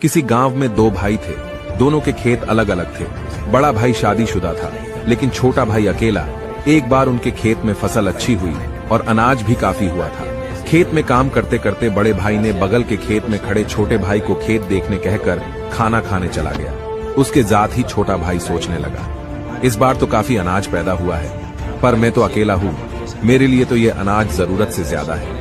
किसी गांव में दो भाई थे। दोनों के खेत अलग अलग थे। बड़ा भाई शादीशुदा था, लेकिन छोटा भाई अकेला। एक बार उनके खेत में फसल अच्छी हुई और अनाज भी काफी हुआ था। खेत में काम करते करते बड़े भाई ने बगल के खेत में खड़े छोटे भाई को खेत देखने कहकर खाना खाने चला गया। उसके साथ ही छोटा भाई सोचने लगा, इस बार तो काफी अनाज पैदा हुआ है, पर मैं तो अकेला हूँ, मेरे लिए तो ये अनाज जरूरत से ज्यादा है।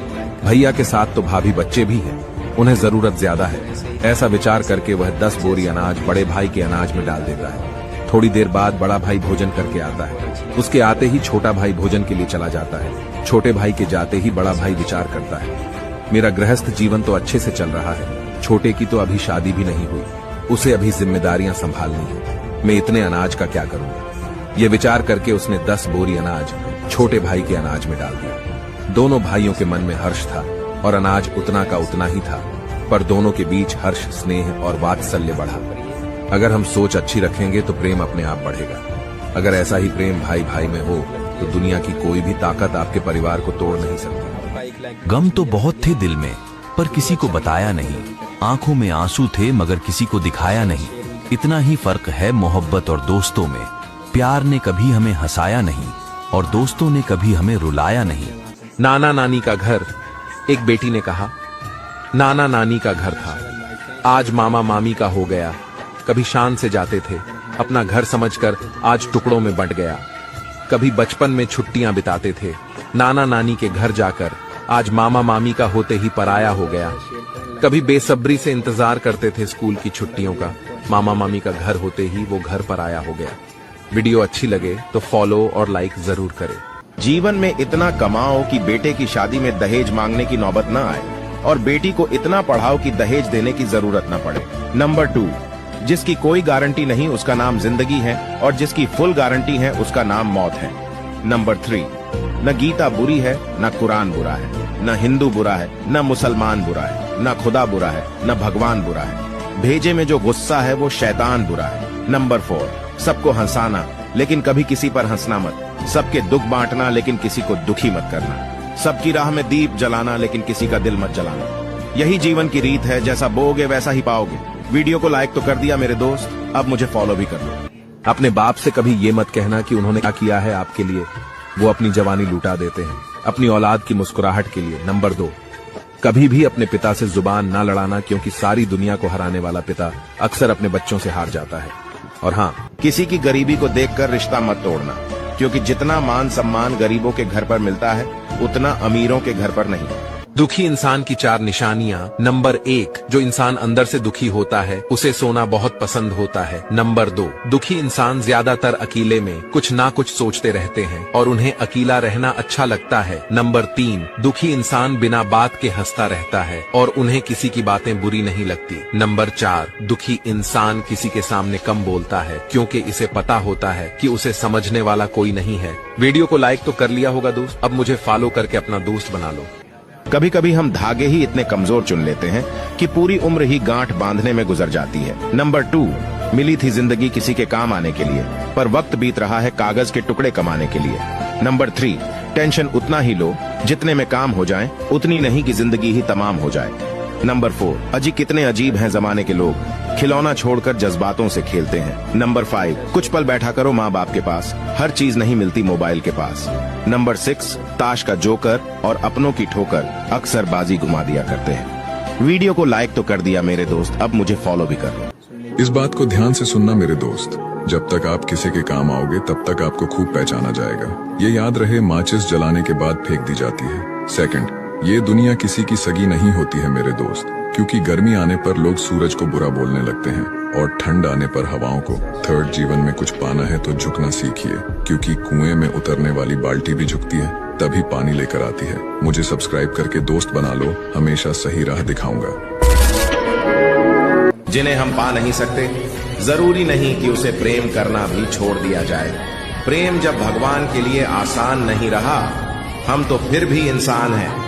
भैया के साथ तो भाभी बच्चे भी हैं, उन्हें जरूरत ज्यादा है। ऐसा विचार करके वह 10 बोरी अनाज बड़े भाई के अनाज में डाल देता है। थोड़ी देर बाद बड़ा भाई भोजन करके आता है। उसके आते ही छोटा भाई भोजन के लिए चला जाता है। छोटे भाई के जाते ही बड़ा भाई विचार करता है, मेरा गृहस्थ जीवन तो अच्छे से चल रहा है, छोटे की तो अभी शादी भी नहीं हुई, उसे अभी जिम्मेदारियां संभालनी है, मैं इतने अनाज का क्या करूंगा। ये विचार करके उसने 10 बोरी अनाज छोटे भाई के अनाज में डाल दिया। दोनों भाइयों के मन में हर्ष था और अनाज उतना का उतना ही था, पर दोनों के बीच हर्ष, स्नेह और वात्सल्य बढ़ा। अगर हम सोच अच्छी रखेंगे तो प्रेम अपने आप बढ़ेगा। अगर ऐसा ही प्रेम भाई भाई में हो तो दुनिया की कोई भी ताकत आपके परिवार को तोड़ नहीं सकती। गम तो बहुत थे दिल में, पर किसी को बताया नहीं। आंखों में आंसू थे मगर किसी को दिखाया नहीं। इतना ही फर्क है मोहब्बत और दोस्तों में। प्यार ने कभी हमें हंसाया नहीं और दोस्तों ने कभी हमें रुलाया नहीं। नाना नानी का घर, एक बेटी ने कहा। नाना नानी का घर था, आज मामा मामी का हो गया। कभी शान से जाते थे, अपना घर समझकर आज टुकड़ों में बंट गया। कभी बचपन में छुट्टियां बिताते थे नाना नानी के घर जाकर, आज मामा मामी का होते ही पराया हो गया। कभी बेसब्री से इंतजार करते थे स्कूल की छुट्टियों का, मामा मामी का घर होते ही वो घर पराया हो गया। वीडियो अच्छी लगे तो फॉलो और लाइक जरूर करें। जीवन में इतना कमाओ कि बेटे की शादी में दहेज मांगने की नौबत न आए और बेटी को इतना पढ़ाओ कि दहेज देने की जरूरत न पड़े। नंबर 2, जिसकी कोई गारंटी नहीं उसका नाम जिंदगी है और जिसकी फुल गारंटी है उसका नाम मौत है। नंबर 3, न गीता बुरी है, न कुरान बुरा है, न हिंदू बुरा है, न मुसलमान बुरा है, न खुदा बुरा है, न भगवान बुरा है। भेजे में जो गुस्सा है वो शैतान बुरा है। नंबर 4, सबको हंसाना लेकिन कभी किसी पर हंसना मत। सबके दुख बांटना लेकिन किसी को दुखी मत करना। सबकी राह में दीप जलाना लेकिन किसी का दिल मत जलाना। यही जीवन की रीत है, जैसा बोओगे वैसा ही पाओगे। वीडियो को लाइक तो कर दिया मेरे दोस्त, अब मुझे फॉलो भी कर लो। अपने बाप से कभी ये मत कहना कि उन्होंने क्या किया है आपके लिए, वो अपनी जवानी लुटा देते हैं अपनी औलाद की मुस्कुराहट के लिए। नंबर 2, कभी भी अपने पिता से जुबान ना लड़ाना, क्योंकि सारी दुनिया को हराने वाला पिता अक्सर अपने बच्चों से हार जाता है। और हाँ, किसी की गरीबी को देखकर रिश्ता मत तोड़ना, क्योंकि जितना मान सम्मान गरीबों के घर पर मिलता है उतना अमीरों के घर पर नहीं। दुखी इंसान की 4 निशानियां। नंबर 1, जो इंसान अंदर से दुखी होता है उसे सोना बहुत पसंद होता है। नंबर 2, दुखी इंसान ज्यादातर अकेले में कुछ ना कुछ सोचते रहते हैं और उन्हें अकेला रहना अच्छा लगता है। नंबर 3, दुखी इंसान बिना बात के हंसता रहता है और उन्हें किसी की बातें बुरी नहीं लगती। नंबर 4, दुखी इंसान किसी के सामने कम बोलता है, क्योंकि इसे पता होता है कि उसे समझने वाला कोई नहीं है। वीडियो को लाइक तो कर लिया होगा दोस्त, अब मुझे फॉलो करके अपना दोस्त बना लो। कभी कभी हम धागे ही इतने कमजोर चुन लेते हैं कि पूरी उम्र ही गांठ बांधने में गुजर जाती है। नंबर 2, मिली थी जिंदगी किसी के काम आने के लिए, पर वक्त बीत रहा है कागज के टुकड़े कमाने के लिए। नंबर 3, टेंशन उतना ही लो जितने में काम हो जाए, उतनी नहीं कि जिंदगी ही तमाम हो जाए। नंबर 4, अजी कितने अजीब हैं जमाने के लोग, खिलौना छोड़कर जज्बातों से खेलते हैं। नंबर 5, कुछ पल बैठा करो माँ बाप के पास, हर चीज नहीं मिलती मोबाइल के पास। नंबर 6, ताश का जोकर और अपनों की ठोकर अक्सर बाजी घुमा दिया करते हैं। वीडियो को लाइक तो कर दिया मेरे दोस्त, अब मुझे फॉलो भी कर लो। इस बात को ध्यान से सुनना मेरे दोस्त, जब तक आप किसी के काम आओगे तब तक आपको खूब पहचाना जाएगा। ये याद रहे, माचिस जलाने के बाद फेंक दी जाती है। सेकंड, ये दुनिया किसी की सगी नहीं होती है मेरे दोस्त, क्योंकि गर्मी आने पर लोग सूरज को बुरा बोलने लगते हैं और ठंड आने पर हवाओं को। थर्ड, जीवन में कुछ पाना है तो झुकना सीखिए, क्योंकि कुएं में उतरने वाली बाल्टी भी झुकती है तभी पानी लेकर आती है। मुझे सब्सक्राइब करके दोस्त बना लो, हमेशा सही राह दिखाऊंगा। जिन्हें हम पा नहीं सकते, जरूरी नहीं कि उसे प्रेम करना भी छोड़ दिया जाए। प्रेम जब भगवान के लिए आसान नहीं रहा, हम तो फिर भी इंसान हैं।